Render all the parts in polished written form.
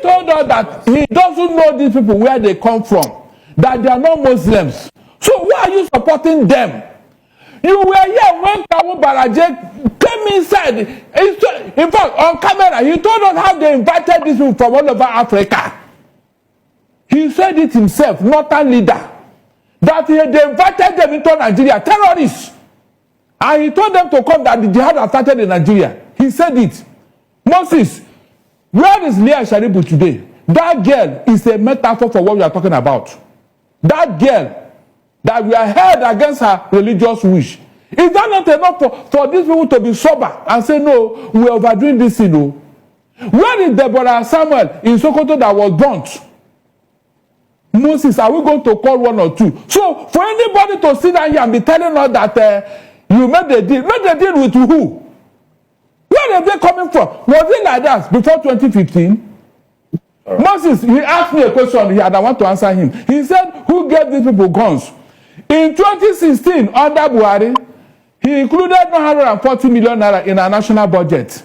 told us that he doesn't know these people where they come from, that they are not Muslims. So why are you supporting them? You were here when Kawu Baraje came inside. In fact, on camera, he told us how they invited these people from all over Africa. He said it himself, northern leader, that they invited them into Nigeria, terrorists. And he told them to come, that the jihad has started in Nigeria. He said it. Moses, where is Leah Sharibu today? That girl is a metaphor for what we are talking about. That girl that we are held against her religious wish. Is that not enough for these people to be sober and say, no, we are overdoing this, you know? Where is Deborah Samuel in Sokoto that was burnt? Moses, are we going to call one or two? So, for anybody to sit down here and be telling us that you made a deal with who? Where are they coming from? Was it like that before 2015? Moses, he asked me a question here and I want to answer him. He said, who gave these people guns? In 2016, under Buhari, he included 940 million naira in our national budget.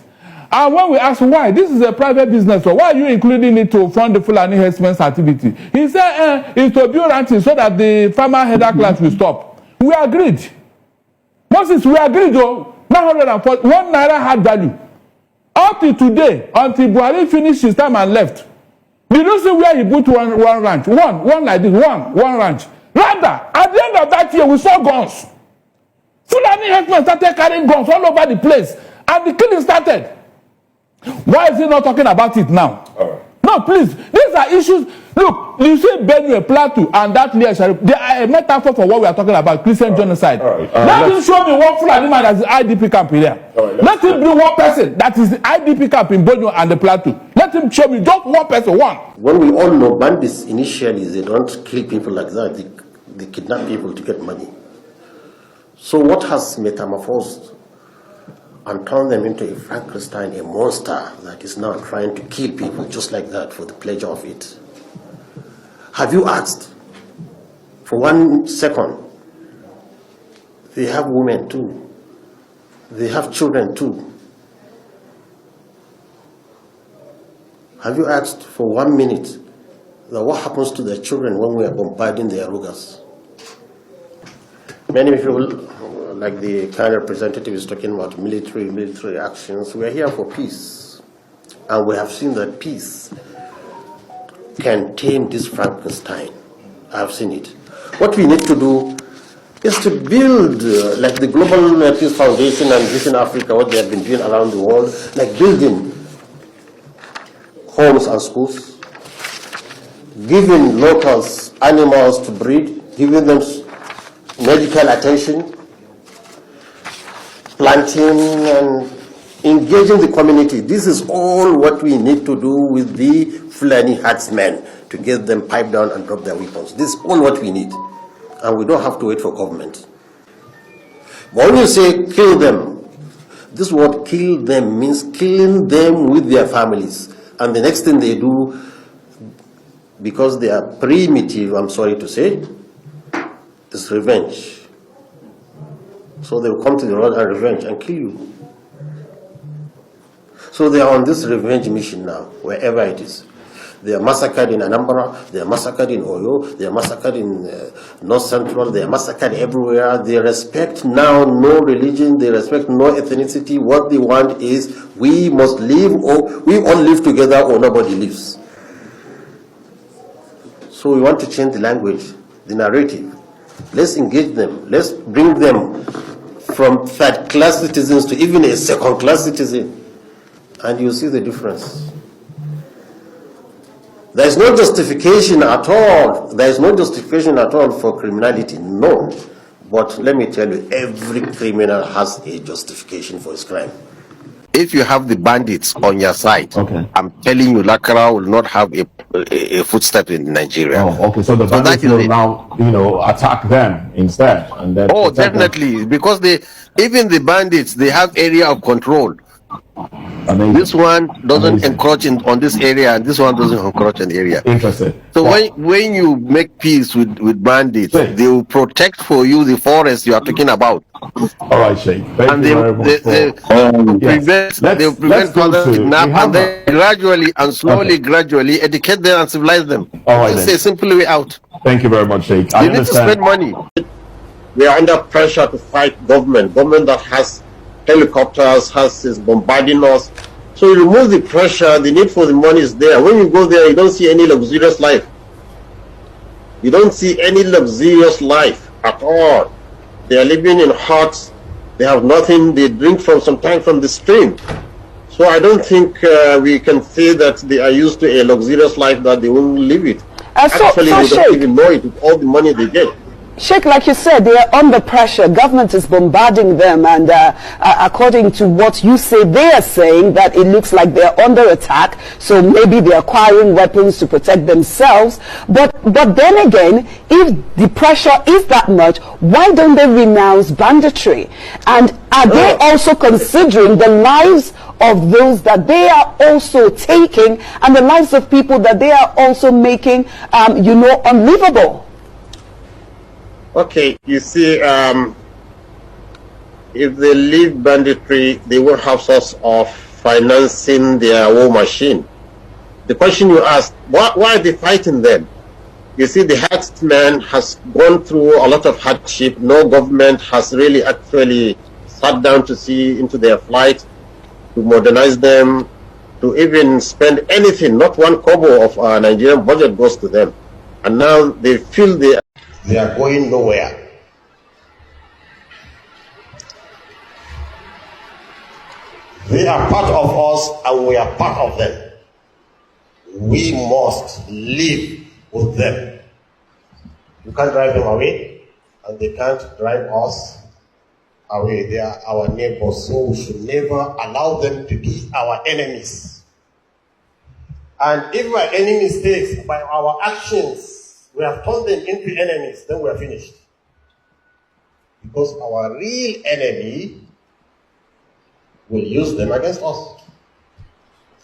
And when we asked why, this is a private business, so why are you including it to fund the Fulani herdsmen's activity? He said, it's to build ranches so that the farmer header class will stop. We agreed. Moses, we agreed though, 940, 1 naira had value. Up to today, until Buhari finished his time and left, did you see where he put one ranch? One like this, one ranch. Rather, at the end of that year, we saw guns. Fulani herdsmen started carrying guns all over the place, and the killing started. Why is he not talking about it now? No, please. These are issues. Look, you see Benue, Plateau, and that Leah Sharif, they are a metaphor for what we are talking about, Christian genocide. Let him show me one Fulani man that's the IDP camp in there. Let him bring one person that is the IDP camp in Benue and the Plateau. Let him show me just one person, one. When we all know bandits initially, they don't kill people like that. They kidnap people to get money. So what has metamorphosed and turned them into a Frankenstein, a monster that is now trying to kill people just like that for the pleasure of it? Have you asked for 1 second? They have women too. They have children too. Have you asked for 1 minute that what happens to their children when we are bombarding their rugas? Many people, like the kind representative is talking about military actions. We are here for peace. And we have seen that peace can tame this Frankenstein. I have seen it. What we need to do is to build, like the Global Peace Foundation and Vision Africa, what they have been doing around the world, like building homes and schools, giving locals animals to breed, giving them medical attention, planting and engaging the community. This is all what we need to do with the Fulani herdsmen to get them piped down and drop their weapons. This is all what we need. And we don't have to wait for government. But when you say kill them, this word kill them means killing them with their families. And the next thing they do, because they are primitive, I'm sorry to say, is revenge. So they will come to the road and revenge and kill you. So they are on this revenge mission now, wherever it is. They are massacred in Anambra, they are massacred in Oyo, they are massacred in North Central, they are massacred everywhere. They respect now no religion, they respect no ethnicity. What they want is we must live, or we all live together or nobody lives. So we want to change the language, the narrative. Let's engage them. Let's bring them from third-class citizens to even a second-class citizen. And you see the difference. There is no justification at all. There is no justification at all for criminality. No. But let me tell you, every criminal has a justification for his crime. If you have the bandits on your side, okay, I'm telling you, Lakara will not have a footstep in Nigeria. Oh, okay. So the bandits will now, attack them instead, and then. Oh, definitely, because even the bandits, they have area of control. Amazing. This one doesn't Amazing. encroach on this area, and this one doesn't encroach in the area. Interesting. So Well, when you make peace with bandits, Sheikh. they will protect for you the forest you are talking about, All right, Sheikh. Thank and you very much they for. yes, they will Let's prevent go further to. We kidnap, have and then gradually and slowly, Okay. gradually educate them and civilize them. All right This then. is a simple way out. Thank you very much, Sheikh. They I need to spend understand. money. We are under pressure to fight government that has helicopters, is bombarding us. So you remove the pressure, the need for the money is there. When you go there, you don't see any luxurious life. You don't see any luxurious life at all. They are living in huts. They have nothing. They drink sometimes from the stream. So I don't think we can say that they are used to a luxurious life that they won't live it. Actually, they don't even know it with all the money they get. Sheikh, like you said, they are under pressure. Government is bombarding them, and according to what you say, they are saying that it looks like they're under attack. So maybe they're acquiring weapons to protect themselves. But then again, if the pressure is that much, why don't they renounce banditry? And are they also considering the lives of those that they are also taking, and the lives of people that they are also making, unlivable? Okay, you see, if they leave banditry, they will have source of financing their war machine. The question you asked, why are they fighting them? You see, the herdsmen has gone through a lot of hardship. No government has really actually sat down to see into their plight, to modernize them, to even spend anything. Not one kobo of our Nigerian budget goes to them. And now they feel they are going nowhere. They are part of us and we are part of them. We must live with them. You can't drive them away, and they can't drive us away. They are our neighbors, so we should never allow them to be our enemies. And if by any mistakes, by our actions, we have turned them into enemies, then we are finished. Because our real enemy will use them against us.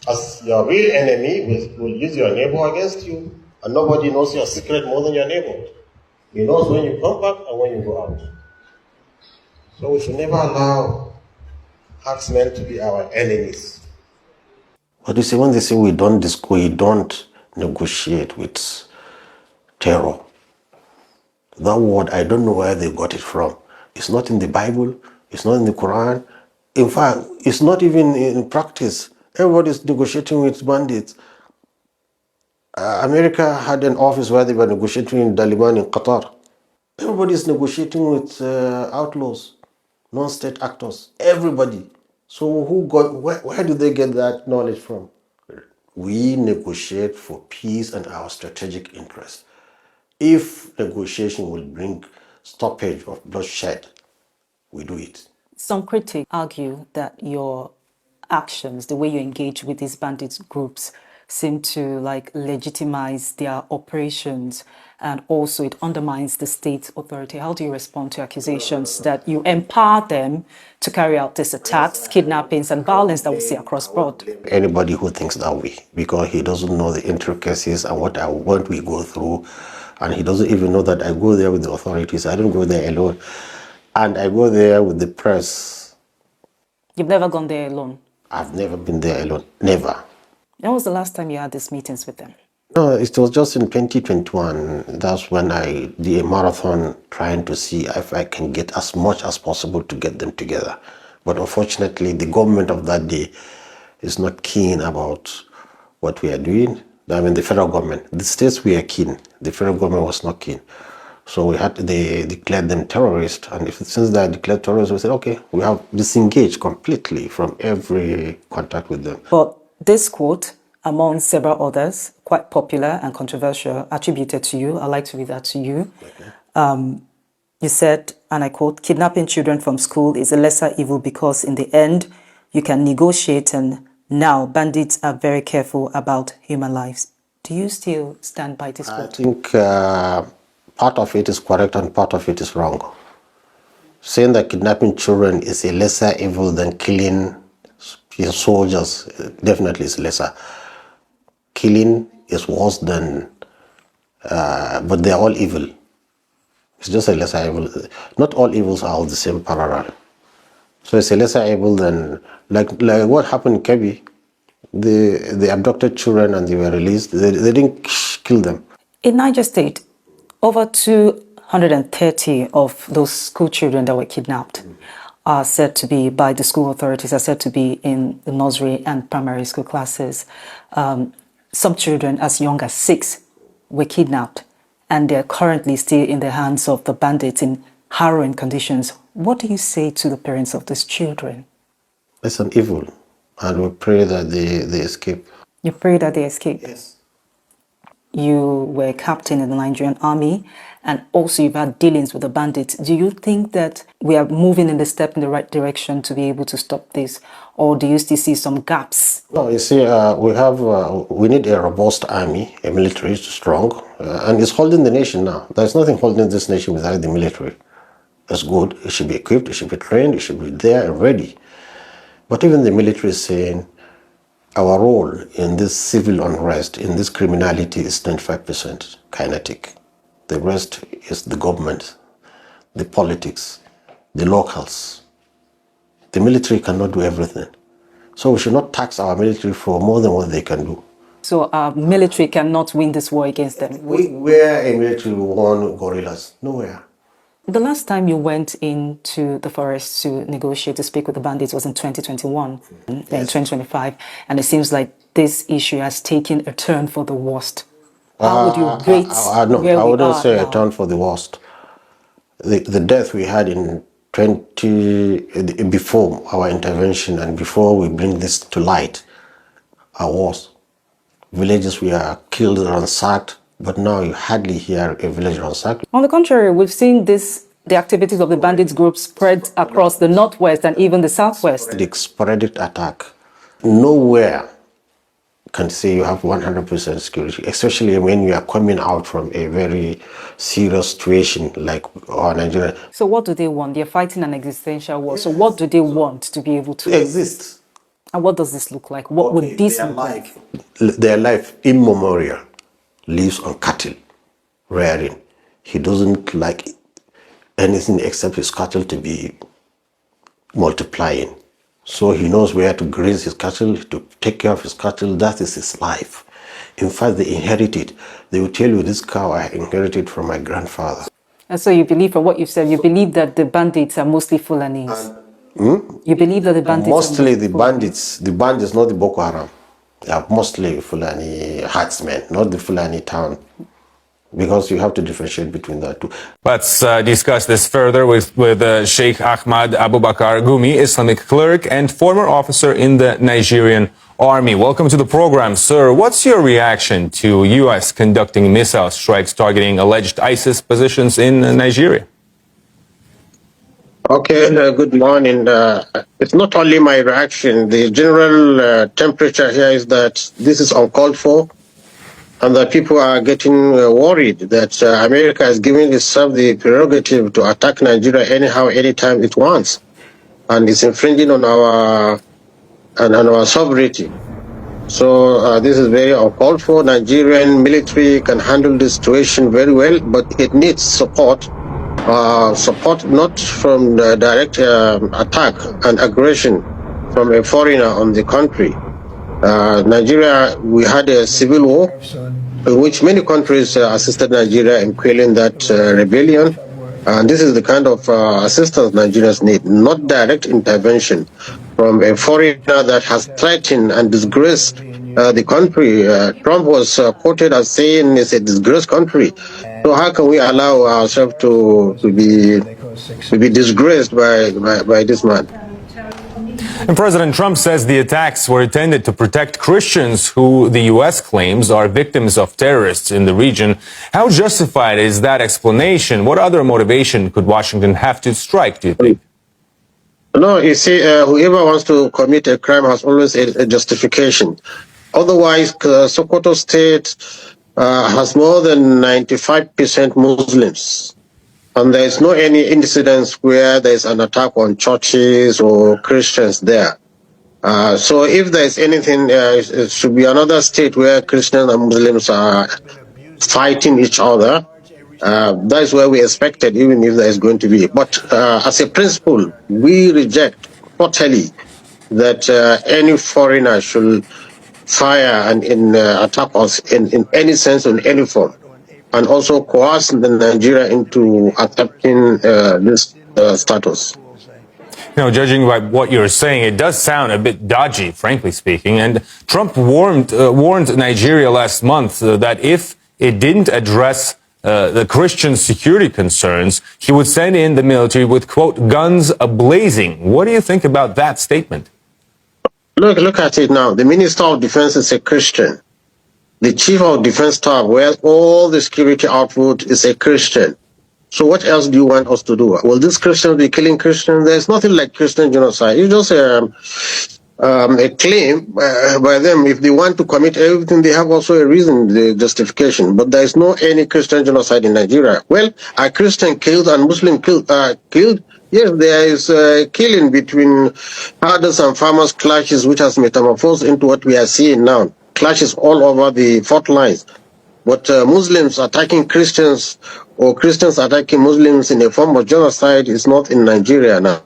As your real enemy will use your neighbor against you, and nobody knows your secret more than your neighbor. He knows when you come back and when you go out. So we should never allow herdsmen to be our enemies. What do you say when they say we don't negotiate with terror? That word, I don't know where they got it from. It's not in the Bible. It's not in the Quran. In fact, it's not even in practice. Everybody's negotiating with bandits. America had an office where they were negotiating with Taliban in Qatar. Everybody's negotiating with outlaws, non-state actors. Everybody. So where do they get that knowledge from? We negotiate for peace and our strategic interests. If negotiation will bring stoppage of bloodshed, we do it. Some critics argue that your actions, the way you engage with these bandit groups, seem to legitimize their operations, and also it undermines the state authority. How do you respond to accusations that you empower them to carry out these attacks, kidnappings, and violence that we see across board? Anybody who thinks that way, because he doesn't know the intricacies and what we go through, and he doesn't even know that I go there with the authorities. I don't go there alone, and I go there with the press. You've never gone there alone? I've never been there alone, never. When was the last time you had these meetings with them? No, it was just in 2021. That's when I did a marathon trying to see if I can get as much as possible to get them together. But unfortunately, the government of that day is not keen about what we are doing. I mean, the federal government. The states were keen. The federal government was not keen. So they declared them terrorists. And since they are declared terrorists, we said, okay, we have disengaged completely from every contact with them. But this quote, among several others, quite popular and controversial, attributed to you, I'd like to read that to you. Okay. You said, and I quote, "Kidnapping children from school is a lesser evil because in the end, you can negotiate, and now bandits are very careful about human lives." Do you still stand by this quote? I think part of it is correct and part of it is wrong. Saying that kidnapping children is a lesser evil than killing his soldiers, definitely is lesser. Killing is worse than, but they're all evil. It's just a lesser evil. Not all evils are of the same parallel. So it's a lesser evil than, like what happened in Kebbi. They abducted children and they were released. They didn't kill them. In Niger State, over 230 of those school children that were kidnapped are said to be, by the school authorities, are said to be in the nursery and primary school classes. Some children as young as 6 were kidnapped, and they're currently still in the hands of the bandits in harrowing conditions. What do you say to the parents of these children? It's an evil, and we pray that they escape. You pray that they escape? Yes. You were a captain in the Nigerian army, and also you've had dealings with the bandits. Do you think that we are moving in the right direction to be able to stop this, or do you still see some gaps? No, you see, we need a robust army, a military strong, and it's holding the nation now. There's nothing holding this nation without the military. That's good. It should be equipped, it should be trained, it should be there and ready. But even the military is saying our role in this civil unrest, in this criminality, is 95% kinetic. The rest is the government, the politics, the locals. The military cannot do everything. So we should not tax our military for more than what they can do. So our military cannot win this war against them? Where a military won guerrillas? Nowhere. The last time you went into the forest to negotiate, to speak with the bandits, was in 2021, then in 2025, and it seems like this issue has taken a turn for the worst. How would you rate no, I wouldn't say now? a turn for the worst. The death we had in before our intervention and before we bring this to light are worse. Villages were killed, ransacked, but now you hardly hear a village ransacked. On the contrary, we've seen the activities of the bandits group spread across the northwest and even the southwest. The sporadic attack. Nowhere can say you have 100% security, especially when you are coming out from a very serious situation like our Nigeria. So what do they want? They're fighting an existential war. So what do they want to be able to exist? And what does this look like? What would this look like? Their life immemorial lives on cattle rearing. He doesn't like anything except his cattle to be multiplying. So he knows where to graze his cattle, to take care of his cattle. That is his life. In fact, they inherit it. They will tell you, this cow I inherited from my grandfather. And so you believe, from what you've said, you believe that the bandits are mostly Fulanis? You believe that the bandits mostly the bandits, not the Boko Haram. They are mostly Fulani herdsmen, not the Fulani town. Because you have to differentiate between the two. Let's discuss this further with Sheikh Ahmad Abubakar Gunmi, Islamic cleric and former officer in the Nigerian army. Welcome to the program, sir. What's your reaction to U.S. conducting missile strikes targeting alleged ISIS positions in Nigeria? Okay, good morning. It's not only my reaction. The general temperature here is that this is uncalled for. And that people are getting worried that America has given itself the prerogative to attack Nigeria anyhow, anytime it wants, and it's infringing on our sovereignty. So this is very uncalled for. Nigerian military can handle the situation very well, but it needs support. Support not from the direct attack and aggression from a foreigner on the country. Nigeria, we had a civil war in which many countries assisted Nigeria in quelling that rebellion. And this is the kind of assistance Nigerians need, not direct intervention from a foreigner that has threatened and disgraced the country. Trump was quoted as saying it's a disgraced country. So how can we allow ourselves to be disgraced by this man? And President Trump says the attacks were intended to protect Christians who the U.S. claims are victims of terrorists in the region. How justified is that explanation? What other motivation could Washington have to strike, do you think? No, you see, whoever wants to commit a crime has always a justification. Otherwise, Sokoto State has more than 95% Muslims. And there is no any incidents where there is an attack on churches or Christians there. So if there is anything, it should be another state where Christians and Muslims are fighting each other. That is where we expected, even if there is going to be. But as a principle, we reject totally that any foreigner should fire and attack us in any sense, in any form, and also coerce the Nigeria into accepting this status. You know, judging by what you're saying, it does sound a bit dodgy, frankly speaking. And Trump warned Nigeria last month that if it didn't address the Christian security concerns, he would send in the military with, quote, guns a-blazing. What do you think about that statement? Look at it now. The Minister of Defense is a Christian. The Chief of Defense Staff, where all the security output is a Christian. So what else do you want us to do? Will these Christians be killing Christians? There's nothing like Christian genocide. It's just a claim by them. If they want to commit everything, they have also a reason, the justification. But there is no any Christian genocide in Nigeria. Well, are Christian killed and Muslim killed? Yes, there is killing between herders and farmers, clashes which has metamorphosed into what we are seeing now. Clashes all over the fault lines. But Muslims attacking Christians or Christians attacking Muslims in a form of genocide is not in Nigeria now.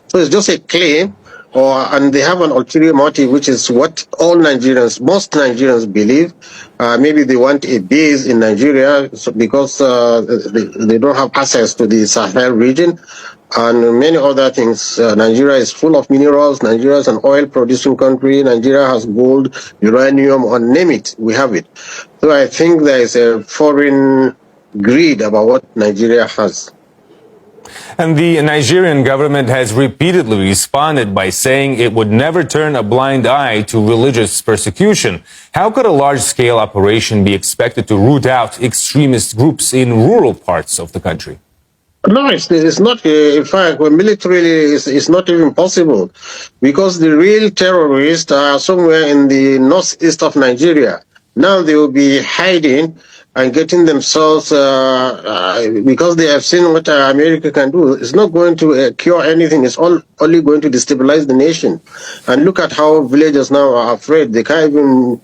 So it's just a claim, and they have an ulterior motive, which is what all Nigerians, most Nigerians believe. Maybe they want a base in Nigeria because they don't have access to the Sahel region and many other things. Nigeria is full of minerals. Nigeria is an oil-producing country. Nigeria has gold, uranium, or name it, we have it. So I think there is a foreign greed about what Nigeria has. And the Nigerian government has repeatedly responded by saying it would never turn a blind eye to religious persecution. How could a large-scale operation be expected to root out extremist groups in rural parts of the country? No, it's not. In fact, militarily, it's not even possible because the real terrorists are somewhere in the northeast of Nigeria. Now they will be hiding and getting themselves, because they have seen what America can do. It's not going to cure anything. It's only going to destabilize the nation. And look at how villagers now are afraid. They can't even,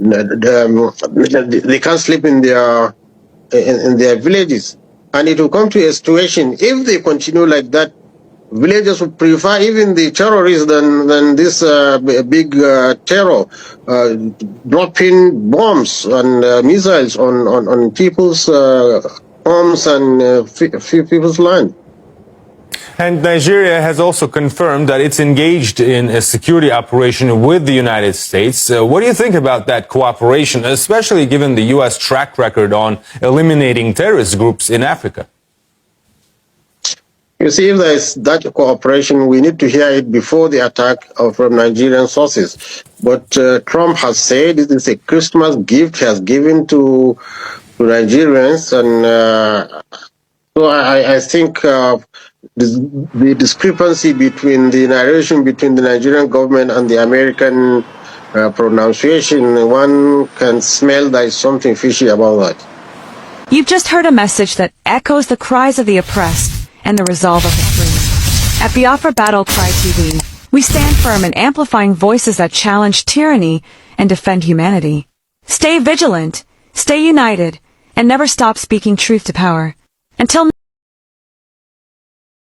they can't sleep in their villages. And it will come to a situation, if they continue like that, villagers would prefer even the terrorists than this big terror, dropping bombs and missiles on people's homes and people's land. And Nigeria has also confirmed that it's engaged in a security operation with the United States. What do you think about that cooperation, especially given the U.S. track record on eliminating terrorist groups in Africa? You see, if there is that cooperation, we need to hear it before the attack from Nigerian sources. But Trump has said it is a Christmas gift he has given to Nigerians. And so I think the discrepancy between the narration between the Nigerian government and the American pronunciation, one can smell there is something fishy about that. You've just heard a message that echoes the cries of the oppressed and the resolve of the free. At Biafra Battle Cry TV, we stand firm in amplifying voices that challenge tyranny and defend humanity. Stay vigilant, stay united, and never stop speaking truth to power. Until